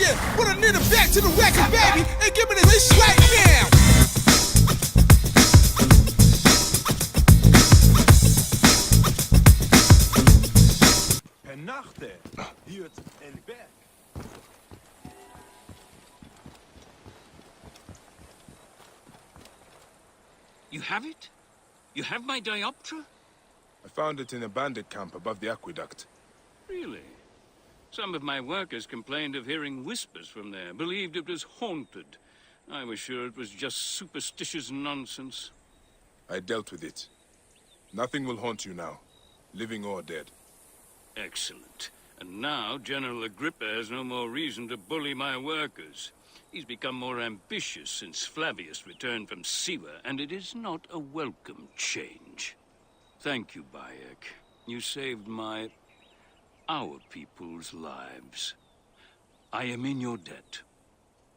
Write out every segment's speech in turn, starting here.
you. Put a nigga back to the record, baby, and give me this right now. You have it? You have my dioptra? I found it in a bandit camp above the aqueduct. Really? Some of my workers complained of hearing whispers from there, believed it was haunted. I was sure it was just superstitious nonsense. I dealt with it. Nothing will haunt you now, living or dead. Excellent. And now General Agrippa has no more reason to bully my workers. He's become more ambitious since Flavius returned from Siwa, and it is not a welcome change. Thank you, Bayek. You saved our people's lives. I am in your debt.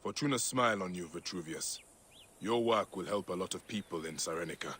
Fortuna smile on you, Vitruvius. Your work will help a lot of people in Sarenica.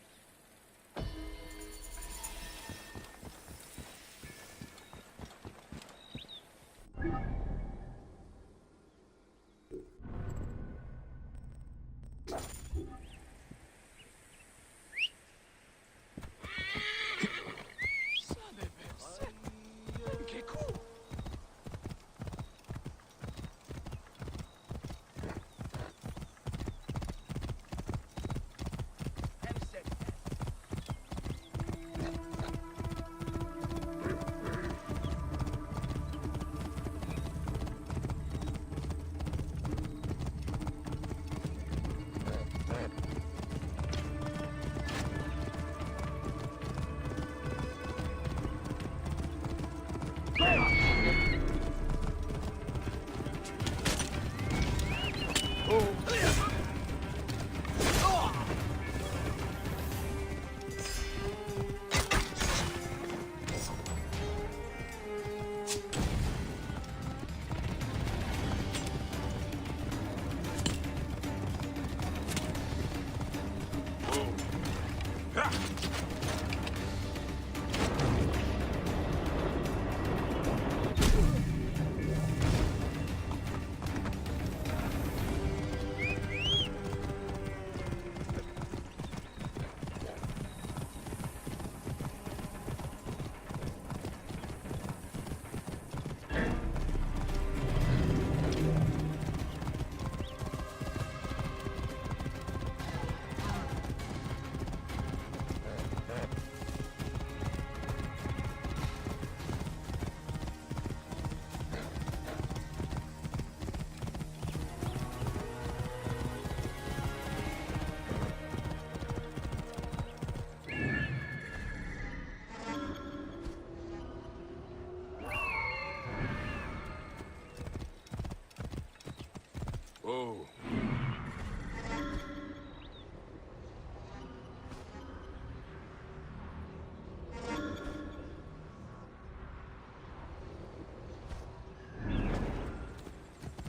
Whoa.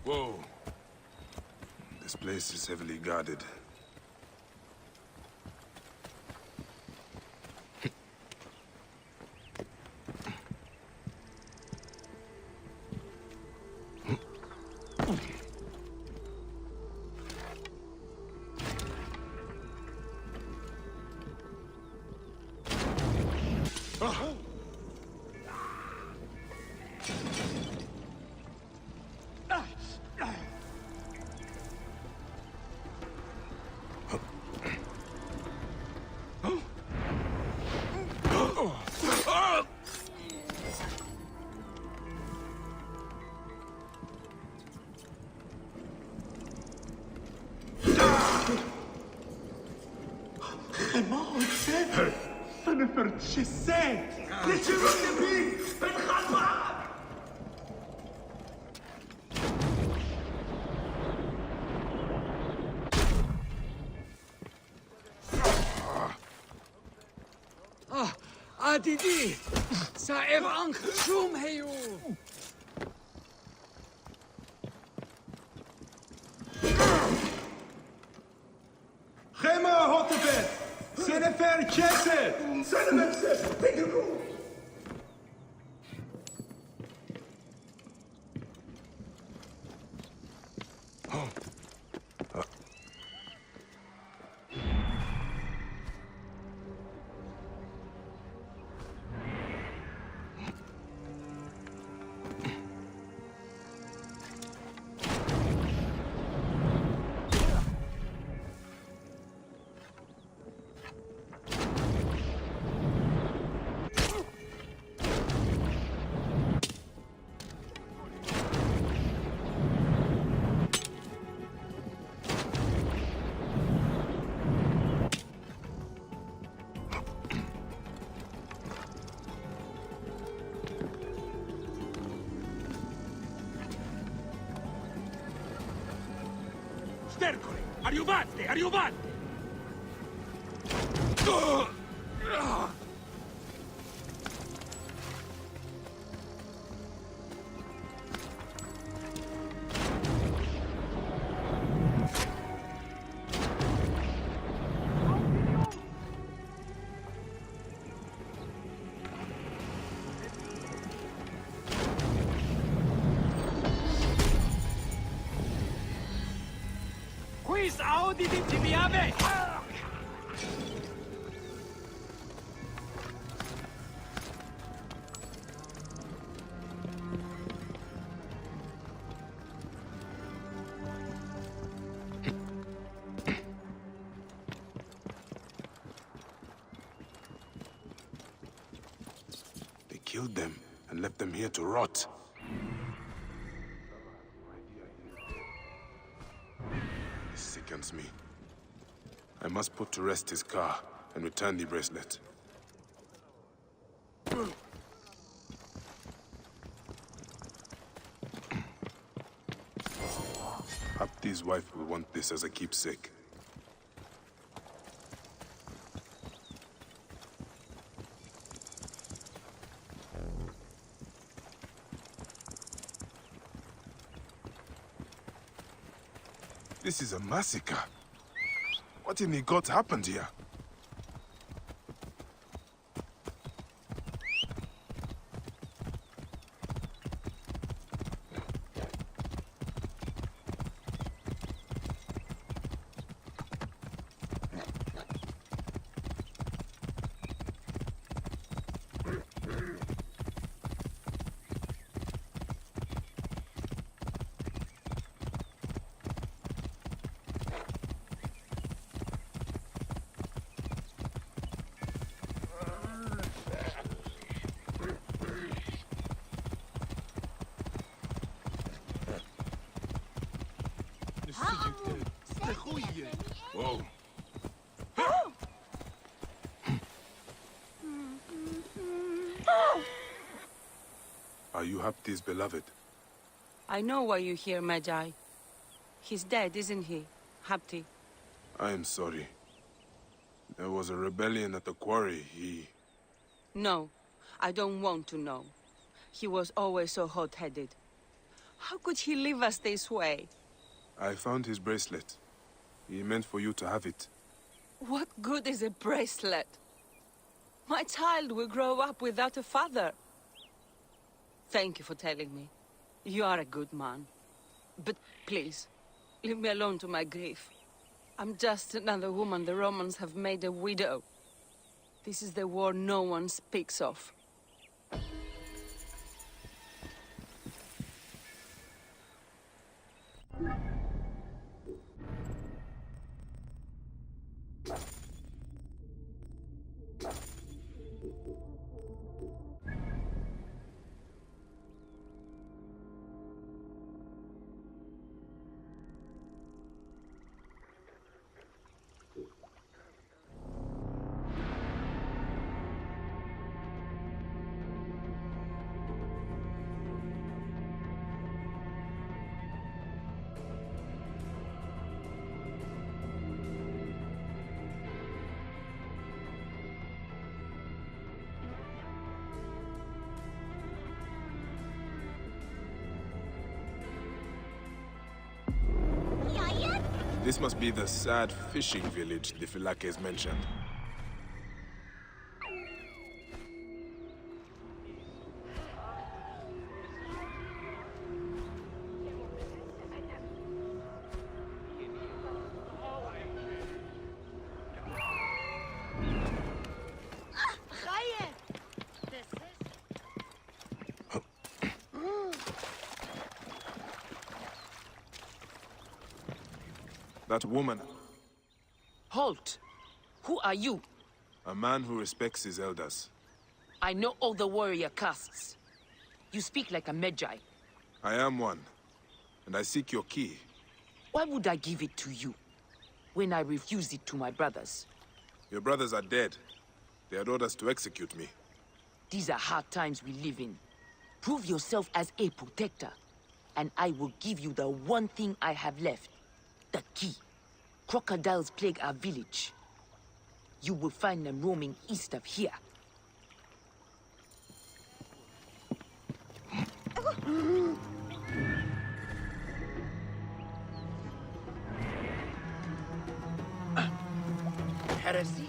Whoa. This place is heavily guarded. Didi, Saer Ank, Zoom heyo. Gema hotebed, Senefer keset, Senefer Pekuru. Stercoli! Arrivate! Arrivate! Quis audi di tibiame! They killed them and left them here to rot. This sickens me. I must put to rest his car and return the bracelet. Abdi's wife will want this as a keepsake. This is a massacre. What in the gods happened here? Whoa. Are you Abdi's beloved? I know why you're here, Magi. He's dead, isn't he, Abdi? I am sorry. There was a rebellion at the quarry. No, I don't want to know. He was always so hot-headed. How could he leave us this way? I found his bracelet. He meant for you to have it. What good is a bracelet? My child will grow up without a father. Thank you for telling me. You are a good man. But please, leave me alone to my grief. I'm just another woman the Romans have made a widow. This is the war no one speaks of. This must be the sad fishing village the Philakes mentioned. That woman, Halt! Who are you? a man who respects his elders. I know all the warrior castes. You speak like a Medjay. I am one, and I seek your key. Why would I give it to you when I refuse it to my brothers? Your brothers are dead. They had orders to execute me. These are hard times we live in. Prove yourself as a protector, and I will give you the one thing I have left. The key. Crocodiles plague our village. You will find them roaming east of here. Heresy.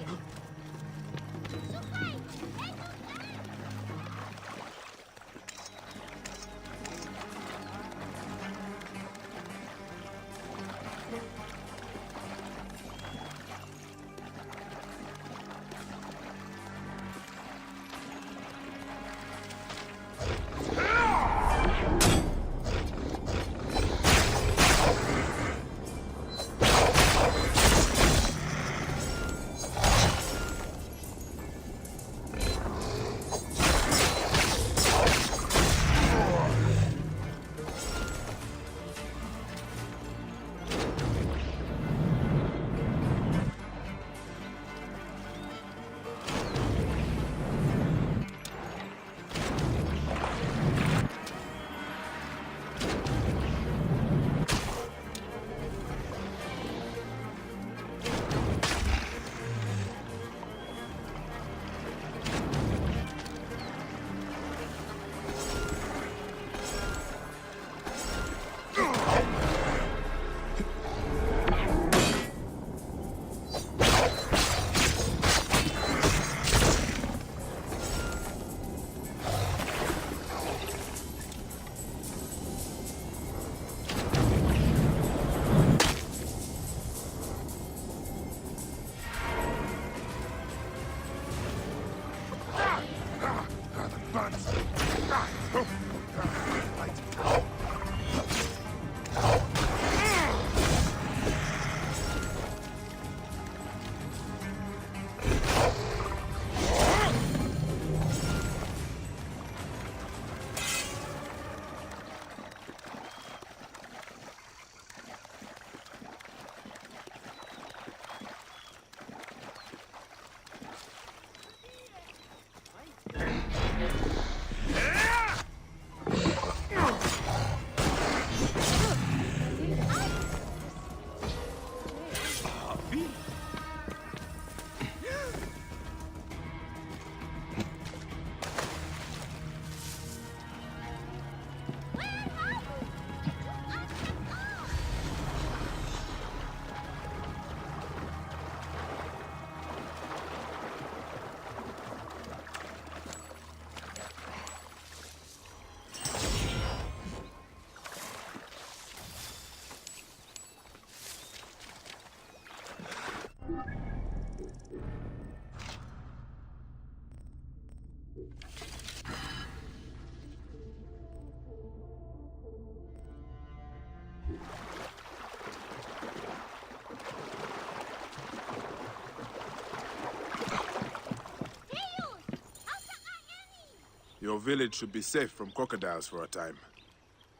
Your village should be safe from crocodiles for a time.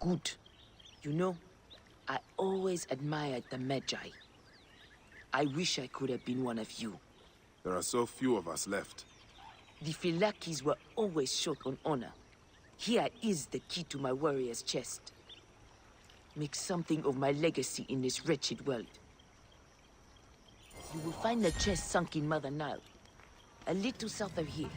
Good. You know, I always admired the Medjay. I wish I could have been one of you. There are so few of us left. The Philakis were always short on honor. Here is the key to my warrior's chest. Make something of my legacy in this wretched world. You will find the chest sunk in Mother Nile, a little south of here.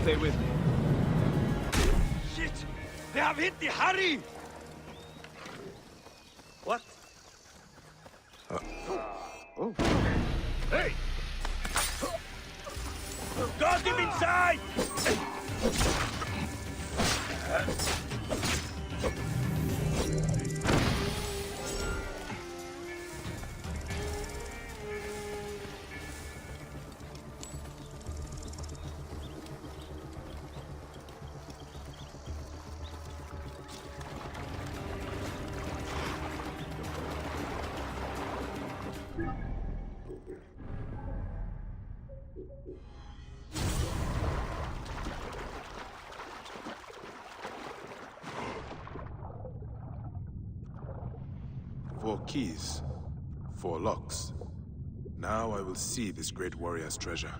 Stay with me. Shit! They have hit the Harry! What? Oh. Hey! Got him inside! Four keys, 4 locks. Now I will see this great warrior's treasure.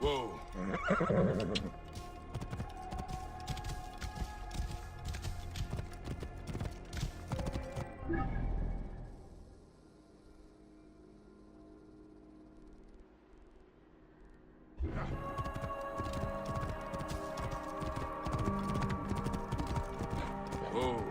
Whoa. Whoa.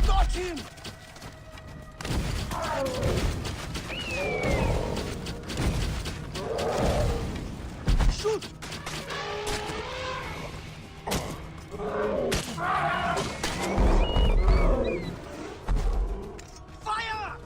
Got him! Shoot! Fire!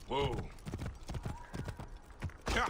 Whoa. Yeah.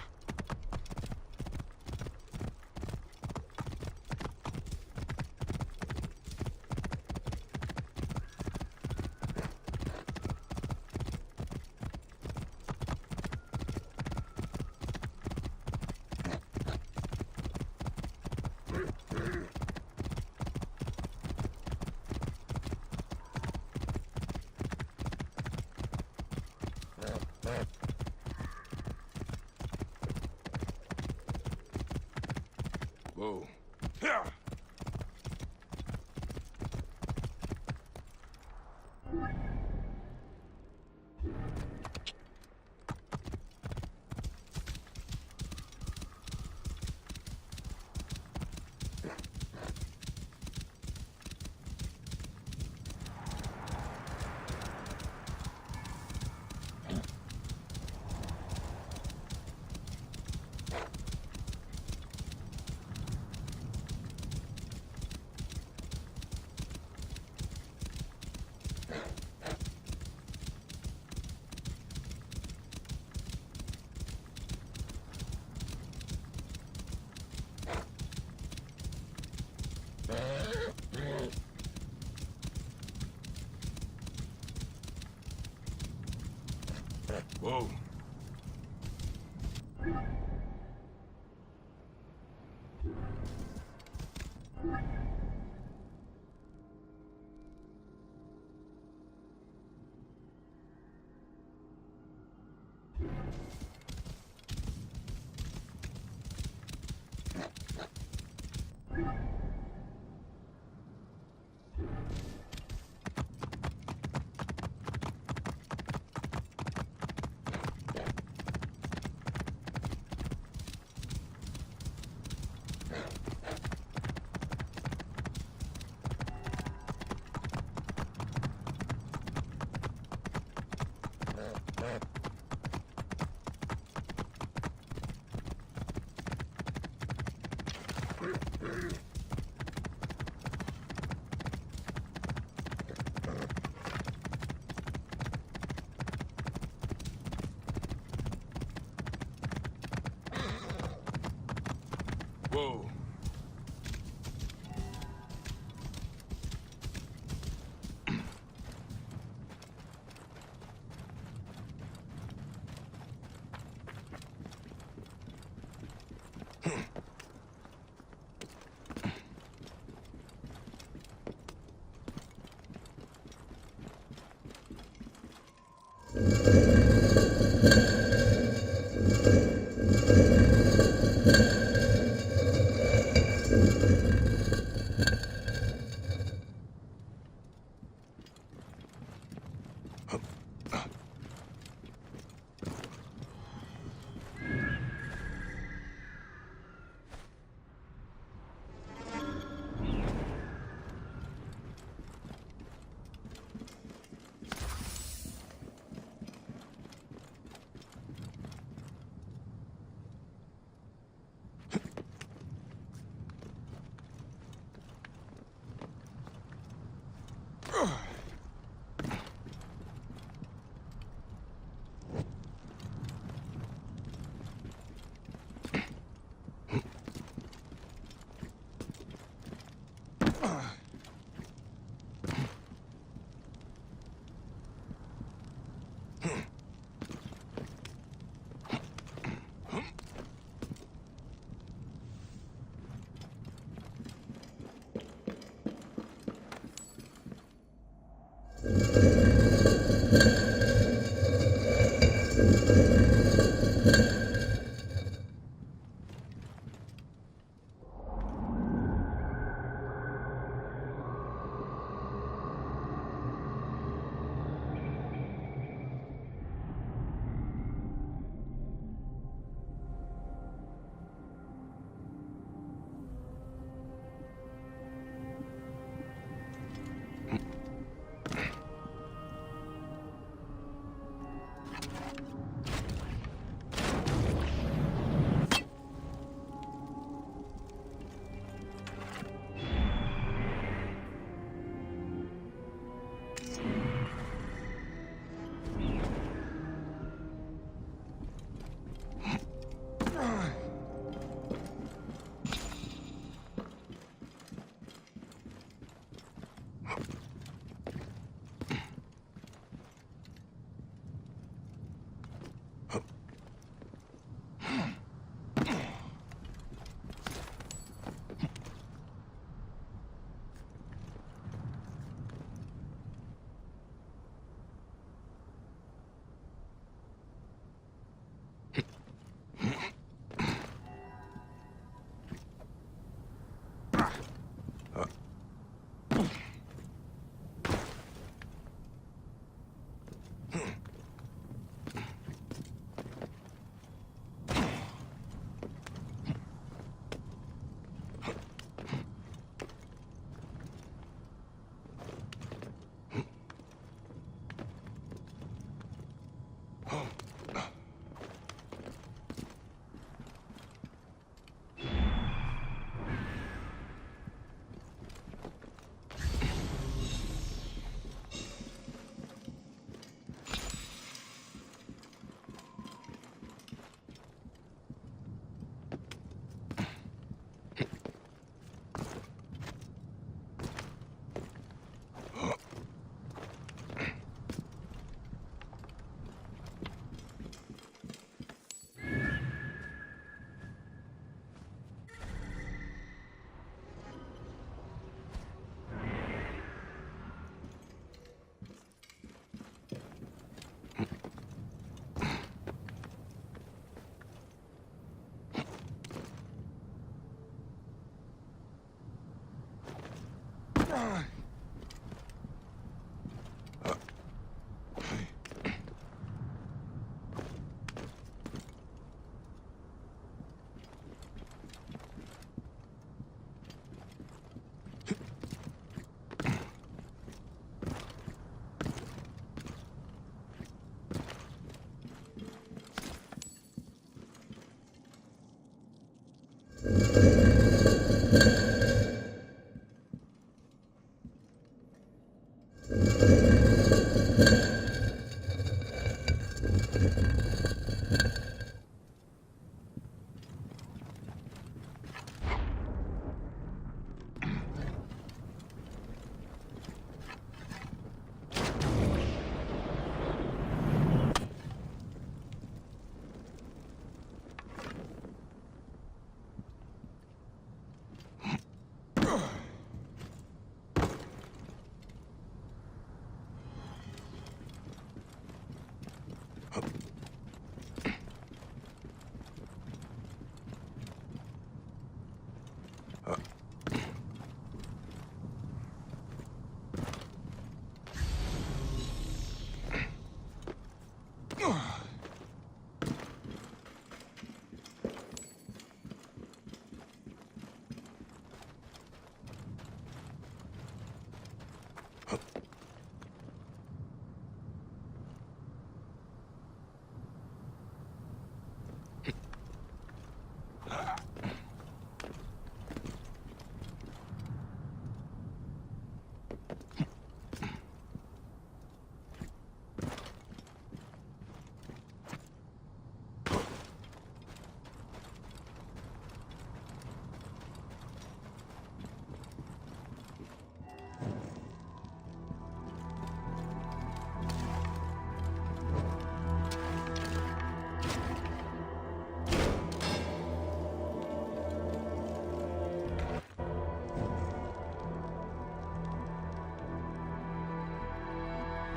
Whoa. Yeah. Whoa. Whoa.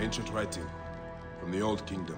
Ancient writing from the Old Kingdom.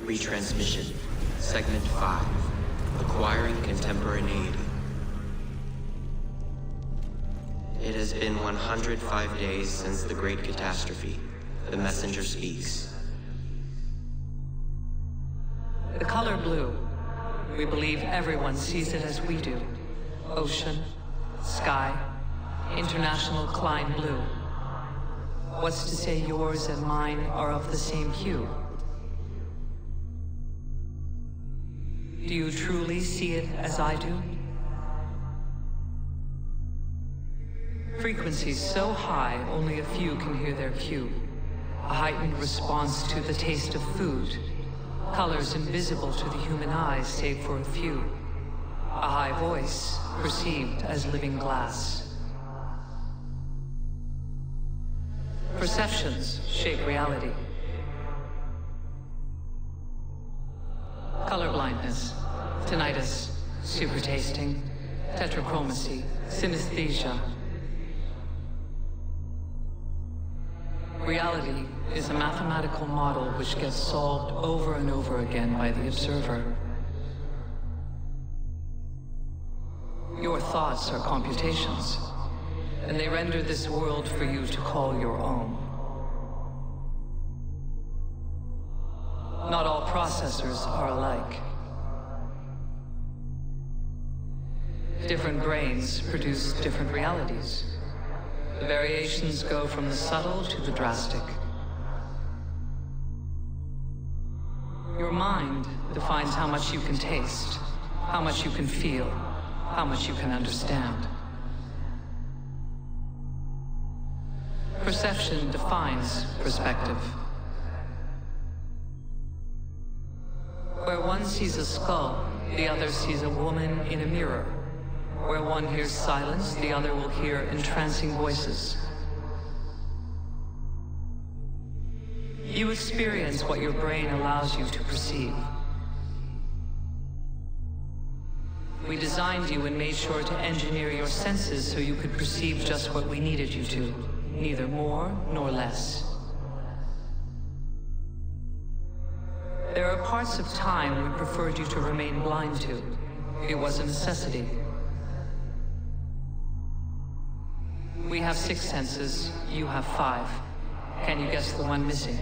Retransmission, Segment 5, Acquiring Contemporaneity. It has been 105 days since the Great Catastrophe. The messenger speaks. The color blue. We believe everyone sees it as we do. Ocean, sky, international Klein blue. What's to say yours and mine are of the same hue? Do you truly see it as I do? Frequencies so high, only a few can hear their cue. A heightened response to the taste of food. Colors invisible to the human eye, save for a few. A high voice, perceived as living glass. Perceptions shape reality. Colorblindness, tinnitus, supertasting, tetrachromacy, synesthesia. Reality is a mathematical model which gets solved over and over again by the observer. Your thoughts are computations, and they render this world for you to call your own. Not all processors are alike. Different brains produce different realities. The variations go from the subtle to the drastic. Your mind defines how much you can taste, how much you can feel, how much you can understand. Perception defines perspective. Where one sees a skull, the other sees a woman in a mirror. Where one hears silence, the other will hear entrancing voices. You experience what your brain allows you to perceive. We designed you and made sure to engineer your senses so you could perceive just what we needed you to, neither more nor less. There are parts of time we preferred you to remain blind to. It was a necessity. We have 6 senses, you have 5. Can you guess the one missing?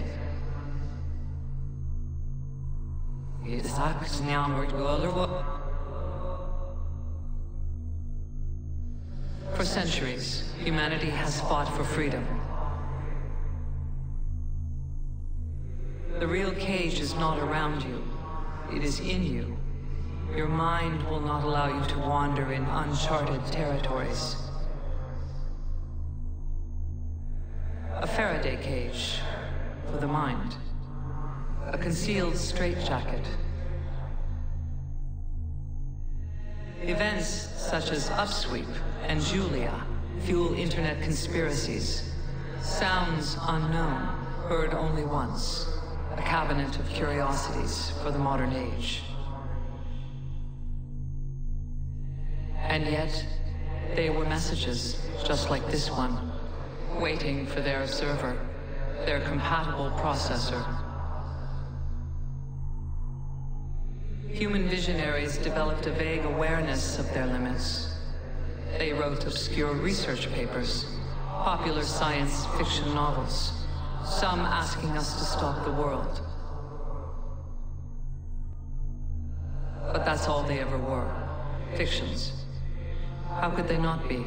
For centuries, humanity has fought for freedom. The real cage is not around you. It is in you. Your mind will not allow you to wander in uncharted territories. A Faraday cage for the mind. A concealed straitjacket Events such as Upsweep and Julia fuel internet conspiracies. Sounds unknown, heard only once. A cabinet of curiosities for the modern age. And yet, they were messages, just like this one, waiting for their observer, their compatible processor. Human visionaries developed a vague awareness of their limits. They wrote obscure research papers, popular science fiction novels, some asking us to stop the world. But that's all they ever were, fictions. How could they not be?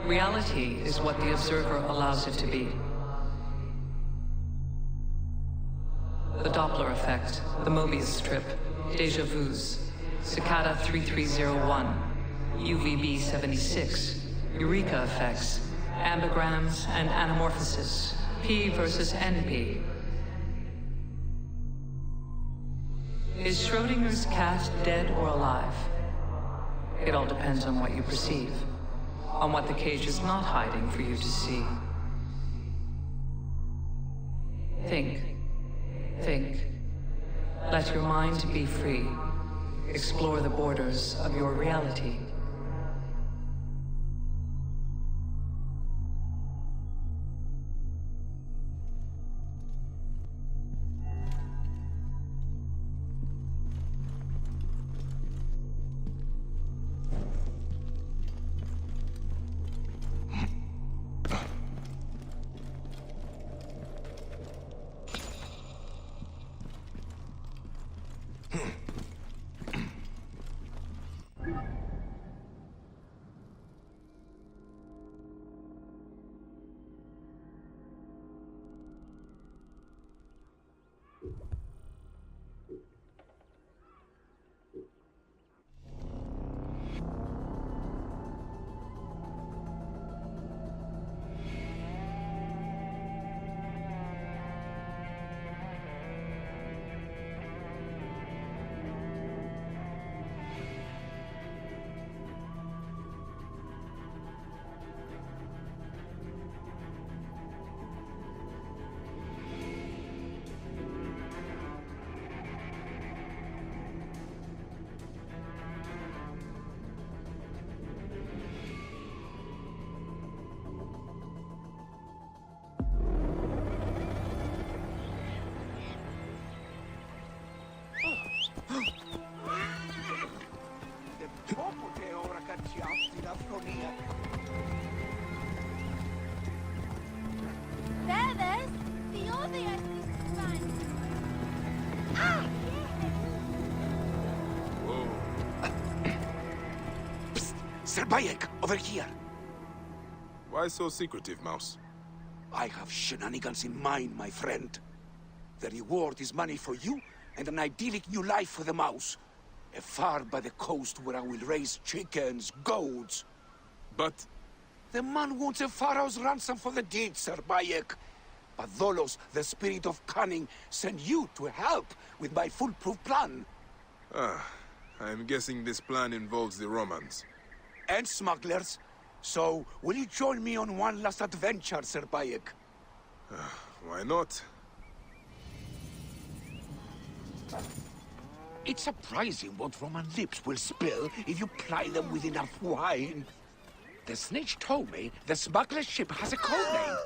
Reality is what the observer allows it to be. The Doppler effect, the Mobius strip, déjà vus, Cicada 3301, UVB 76, Eureka effects, ambigrams and anamorphosis, P versus NP. Is Schrodinger's cat dead or alive? It all depends on what you perceive, on what the cage is not hiding for you to see. Think. Think. Let your mind be free. Explore the borders of your reality. Sir Bayek, over here. Why so secretive, Mouse? I have shenanigans in mind, my friend. The reward is money for you and an idyllic new life for the mouse. Far by the coast where I will raise chickens, goats. But... The man wants a pharaoh's ransom for the deed, Sir Bayek. But Tholos, the spirit of cunning, sent you to help with my foolproof plan. I'm guessing this plan involves the Romans. And smugglers. So, will you join me on one last adventure, Sir Bayek? Why not? It's surprising what Roman lips will spill if you ply them with enough wine. The snitch told me the smuggler's ship has a code name.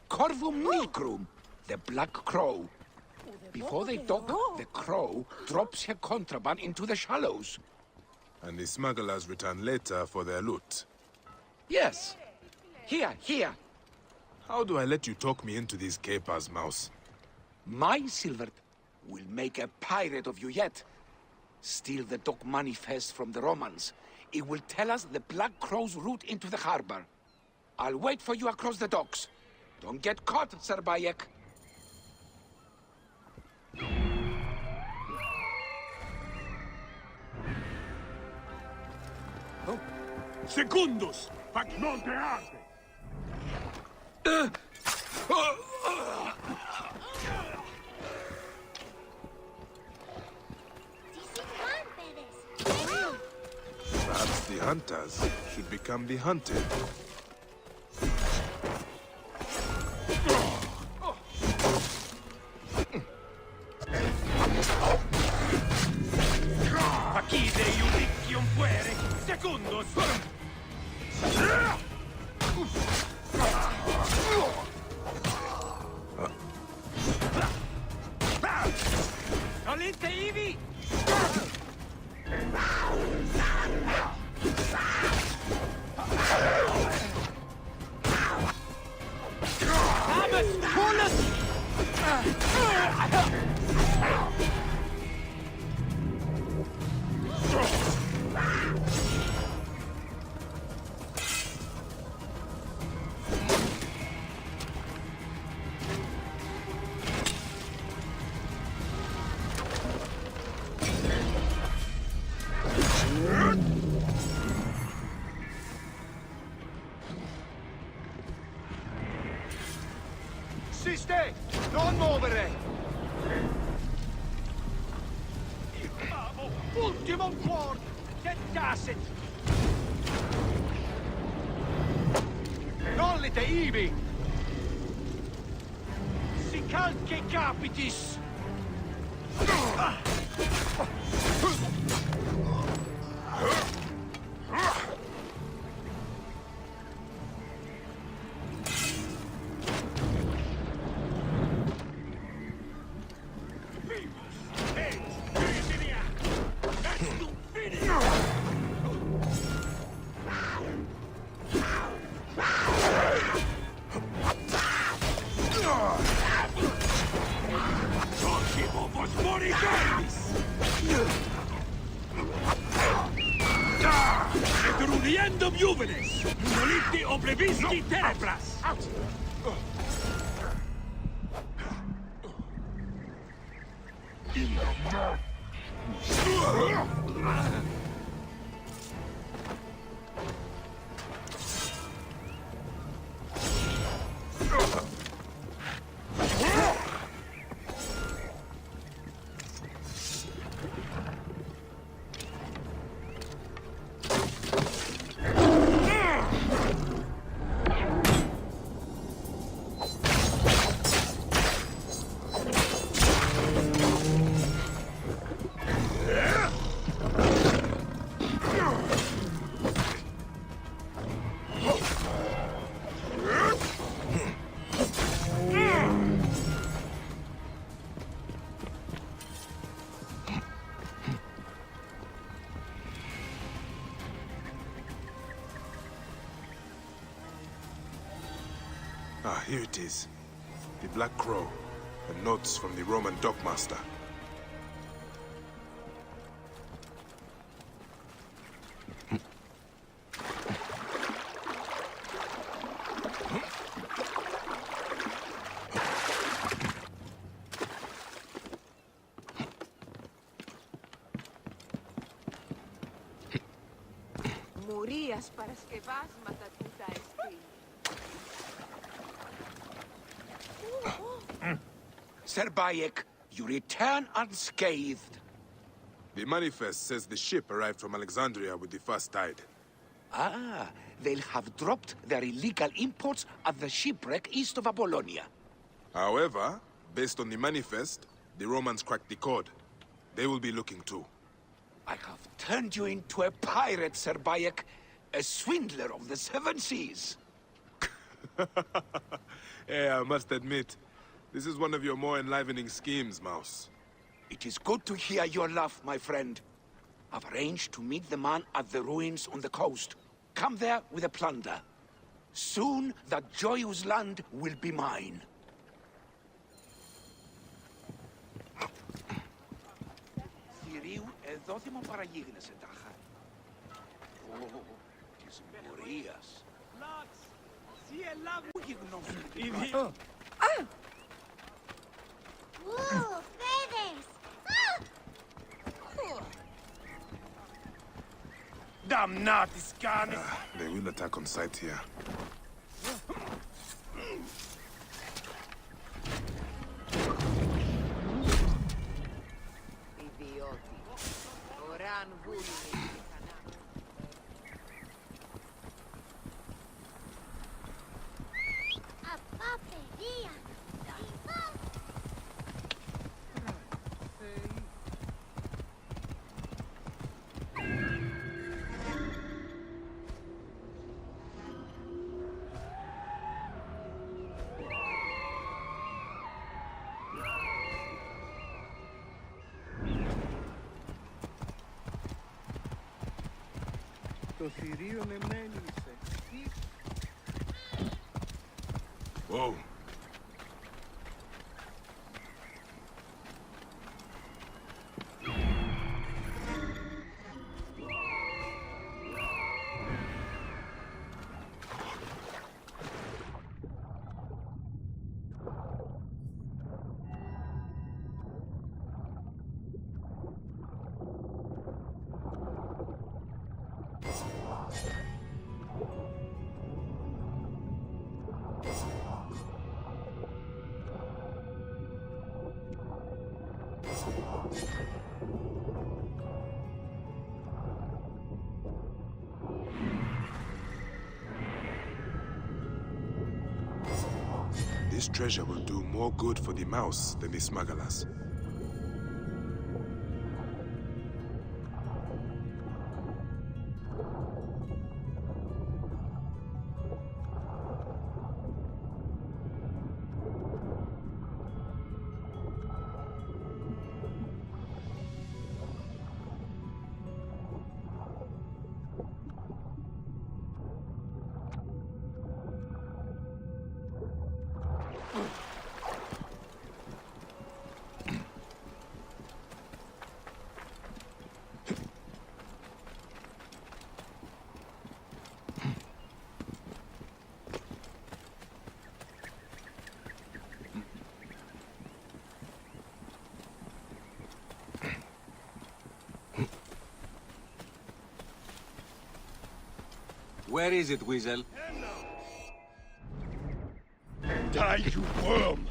Corvum Nigrum, the Black Crow. Before they dock, the Crow drops her contraband into the shallows. And the smugglers return later for their loot. Yes. Here. How do I let you talk me into these capers, Mouse? My silver will make a pirate of you yet. Steal the dock manifest from the Romans. It will tell us the Black Crow's route into the harbor. I'll wait for you across the docks. Don't get caught, Sir Bayek. Secundus! Fac non te arde! Perhaps the hunters should become the hunted. Aquí de Ubiquium puere, segundos. Olinte Ivi! Siste! Non muovere! Ultimo cuore! Tentacet! Nollite ibi! Si calche capitis! Detruniendo Juvenes! Noliti oblevisci tenebras! Ah, here it is. The Black Crow, and notes from the Roman dockmaster. Μουρίας παρασκευάσματα τούτα εστί. Sir Bayek, you return unscathed. The manifest says the ship arrived from Alexandria with the first tide. Ah, they'll have dropped their illegal imports at the shipwreck east of Apollonia. However, based on the manifest, the Romans cracked the code. They will be looking too. I have turned you into a pirate, Sir Bayek, a swindler of the seven seas. Hey, I must admit, this is one of your more enlivening schemes, Mouse. It is good to hear your laugh, my friend. I've arranged to meet the man at the ruins on the coast. Come there with a plunder. Soon that joyous land will be mine. Θηρίου εδόθημο παραγίγνεσαι τάχα. Ω, της μορίας. Ooh, feathers! Damnatis canis! They will attack on sight here. Ιδιώτη. Ωράν βούλη. Whoa. This treasure will do more good for the mouse than the smugglers. Where is it, Weasel? Die, you worm!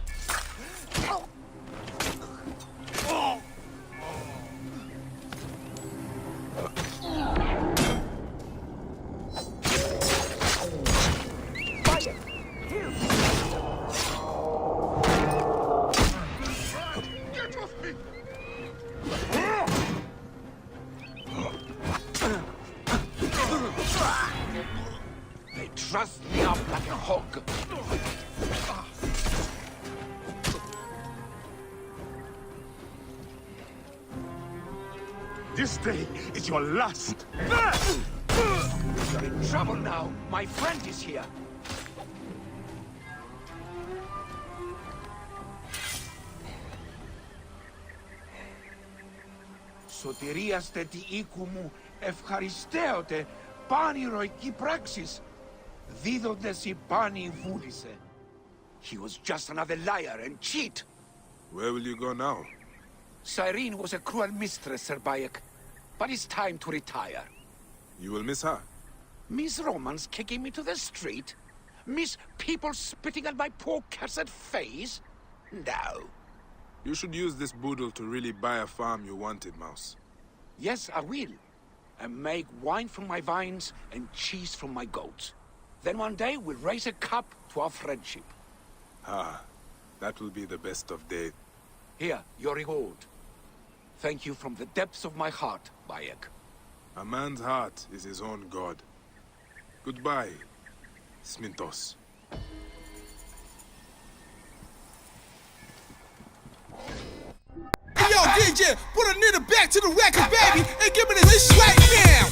They trussed me up like a hog. This day is your last. You're in trouble now. My friend is here. Σωτηρίας τε τη οίκου μου ευχαριστέωτε πάνη ηρωική πράξης. Δίδοντες η πάνη βούλησε. He was just another liar and cheat. Where will you go now? Cyrene was a cruel mistress, Sir Bayek. But it's time to retire. You will miss her. Miss Romans kicking me to the street? Miss people spitting at my poor cursed face? No. You should use this boodle to really buy a farm you wanted, Mouse. Yes, I will. And make wine from my vines and cheese from my goats. Then one day we'll raise a cup to our friendship. Ah, that will be the best of days. Here, your reward. Thank you from the depths of my heart, Bayek. A man's heart is his own god. Goodbye, Smintos. Hey, yo, DJ, put a nigga back to the record, baby, and give me this right now.